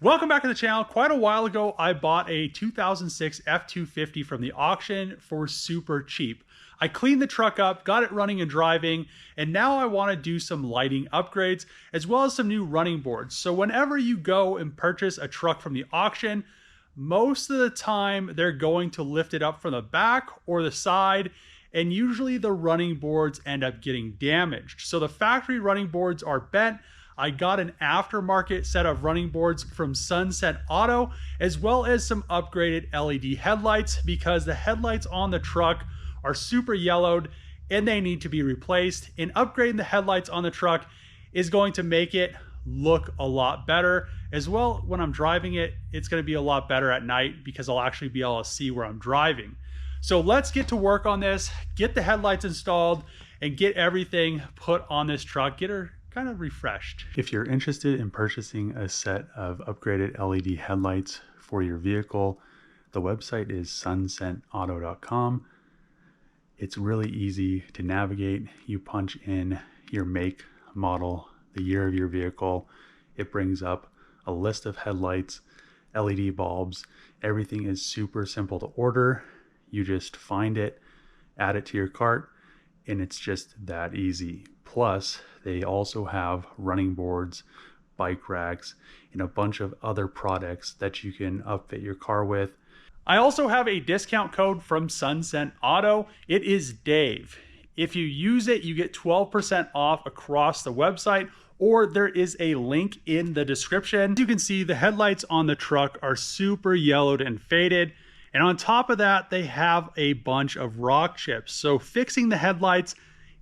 Welcome back to the channel. Quite a while ago, I bought a 2006 F250 from the auction for super cheap. I cleaned the truck up, got it running and driving, and now I want to do some lighting upgrades as well as some new running boards. So whenever you go and purchase a truck from the auction, most of the time they're going to lift it up from the back or the side, and usually the running boards end up getting damaged. So the factory running boards are bent. I got an aftermarket set of running boards from Suncent Auto, as well as some upgraded LED headlights because the headlights on the truck are super yellowed and they need to be replaced. And upgrading the headlights on the truck is going to make it look a lot better. As well, when I'm driving it, it's going to be a lot better at night because I'll actually be able to see where I'm driving. So let's get to work on this, get the headlights installed, and get everything put on this truck, get her kind of refreshed. If you're interested in purchasing a set of upgraded LED headlights for your vehicle, the website is suncentauto.com. It's really easy to navigate. You punch in your make, model, the year of your vehicle. It brings up a list of headlights, LED bulbs. Everything is super simple to order. You just find it, add it to your cart, and it's just that easy. Plus, they also have running boards, bike racks, and a bunch of other products that you can upfit your car with. I also have a discount code from Suncent Auto. It is Dave. If you use it, you get 12% off across the website, or there is a link in the description. You can see the headlights on the truck are super yellowed and faded. And on top of that, they have a bunch of rock chips. So fixing the headlights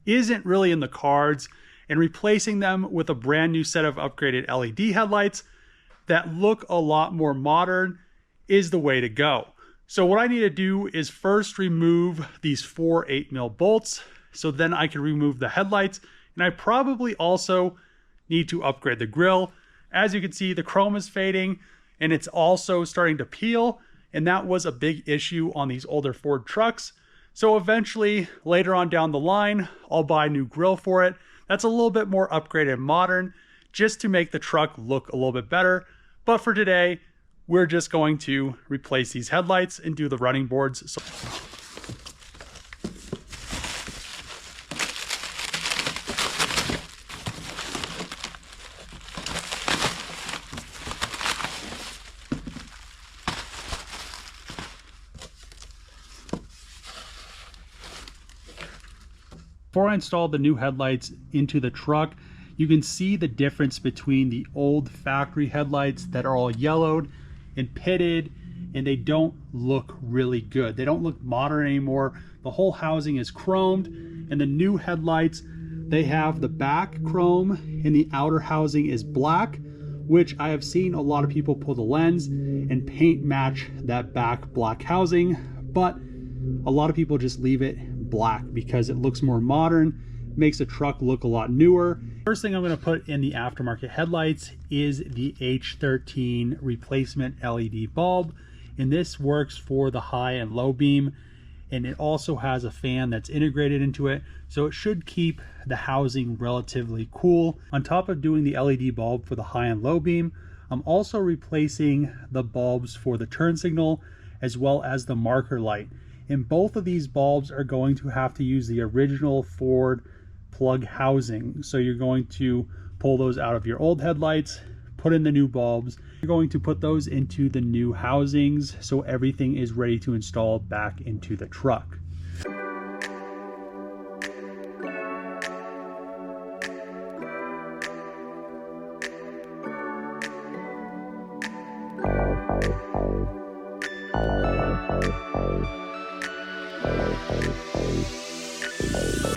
isn't really in the cards, and replacing them with a brand new set of upgraded LED headlights that look a lot more modern is the way to go. So what I need to do is first remove these 4 8mm bolts, so then I can remove the headlights, and I probably also need to upgrade the grille. As you can see, the chrome is fading and it's also starting to peel, and that was a big issue on these older Ford trucks. So eventually, later on down the line, I'll buy a new grille for it. That's a little bit more upgraded and modern, just to make the truck look a little bit better. But for today, we're just going to replace these headlights and do the running boards. Before I installed the new headlights into the truck, you can see the difference between the old factory headlights that are all yellowed and pitted, and they don't look really good. They don't look modern anymore. The whole housing is chromed, and the new headlights, they have the back chrome and the outer housing is black, which I have seen a lot of people pull the lens and paint match that back black housing, but a lot of people just leave it black because it looks more modern, makes the truck look a lot newer. First thing I'm going to put in the aftermarket headlights is the H13 replacement LED bulb, and this works for the high and low beam, and it also has a fan that's integrated into it, so it should keep the housing relatively cool. On top of doing the LED bulb for the high and low beam, I'm also replacing the bulbs for the turn signal as well as the marker light. And both of these bulbs are going to have to use the original Ford plug housing. So you're going to pull those out of your old headlights, put in the new bulbs. You're going to put those into the new housings so everything is ready to install back into the truck.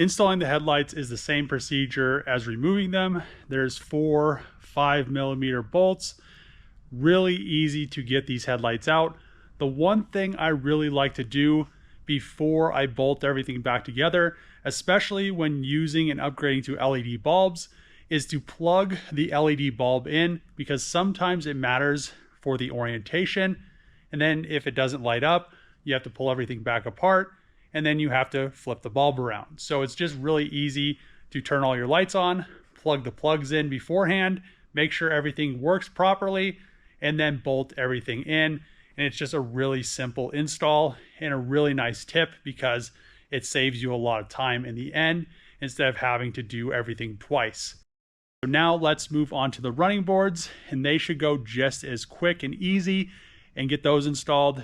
Installing the headlights is the same procedure as removing them. There's 4 5mm bolts. Really easy to get these headlights out. The one thing I really like to do before I bolt everything back together, especially when using and upgrading to LED bulbs, is to plug the LED bulb in, because sometimes it matters for the orientation. And then if it doesn't light up, you have to pull everything back apart, and then you have to flip the bulb around. So it's just really easy to turn all your lights on, plug the plugs in beforehand, make sure everything works properly, and then bolt everything in. And it's just a really simple install and a really nice tip because it saves you a lot of time in the end instead of having to do everything twice. So now let's move on to the running boards, and they should go just as quick and easy, and get those installed.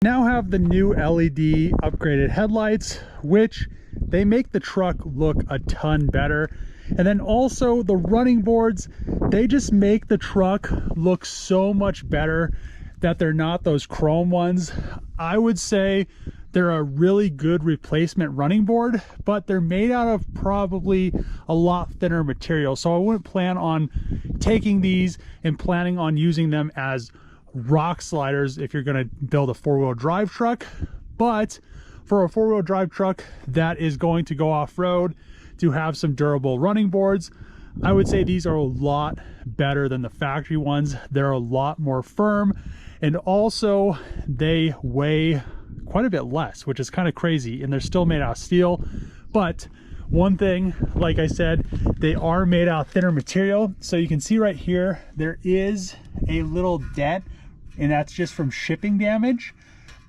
Now have the new LED upgraded headlights, which they make the truck look a ton better. And then also the running boards, they just make the truck look so much better that they're not those chrome ones. I would say they're a really good replacement running board, but they're made out of probably a lot thinner material. So I wouldn't plan on taking these and planning on using them as rock sliders if you're going to build a four-wheel drive truck. But for a four-wheel drive truck that is going to go off-road, to have some durable running boards, I would say these are a lot better than the factory ones. They're a lot more firm, and also they weigh quite a bit less, which is kind of crazy, and they're still made out of steel. But one thing, like I said, they are made out of thinner material. So you can see right here, there is a little dent, and that's just from shipping damage.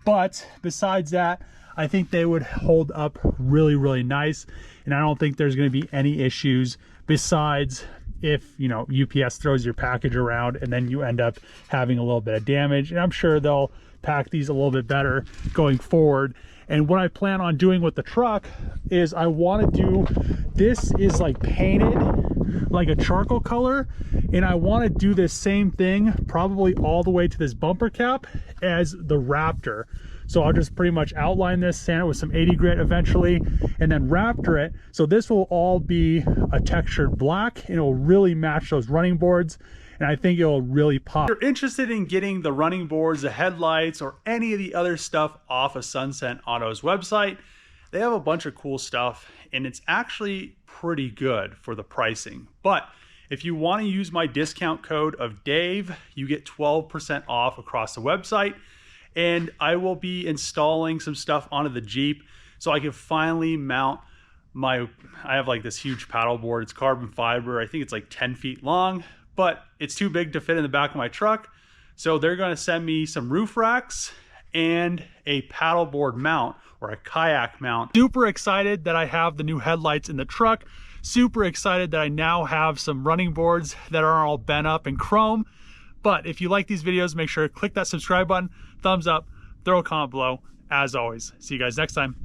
But besides that, I think they would hold up really, really nice. And I don't think there's going to be any issues besides if, you know, UPS throws your package around and then you end up having a little bit of damage. And I'm sure they'll pack these a little bit better going forward. And what I plan on doing with the truck is I want to do, this is like painted like a charcoal color, and I want to do this same thing probably all the way to this bumper cap as the Raptor. So I'll just pretty much outline this, sand it with some 80 grit eventually, and then Raptor it. So this will all be a textured black, and it will really match those running boards, and I think it'll really pop. If you're interested in getting the running boards, the headlights, or any of the other stuff off of Suncent Auto's website, they have a bunch of cool stuff, and it's actually pretty good for the pricing. But if you want to use my discount code of Dave, you get 12% off across the website. And I will be installing some stuff onto the Jeep so I can finally mount my, I have like this huge paddle board. It's carbon fiber. I think it's like 10 feet long, but it's too big to fit in the back of my truck. So they're going to send me some roof racks and a paddleboard mount or a kayak mount. Super excited that I have the new headlights in the truck. Super excited that I now have some running boards that are all bent up in chrome. But if you like these videos, make sure to click that subscribe button, thumbs up, throw a comment below. As always, see you guys next time.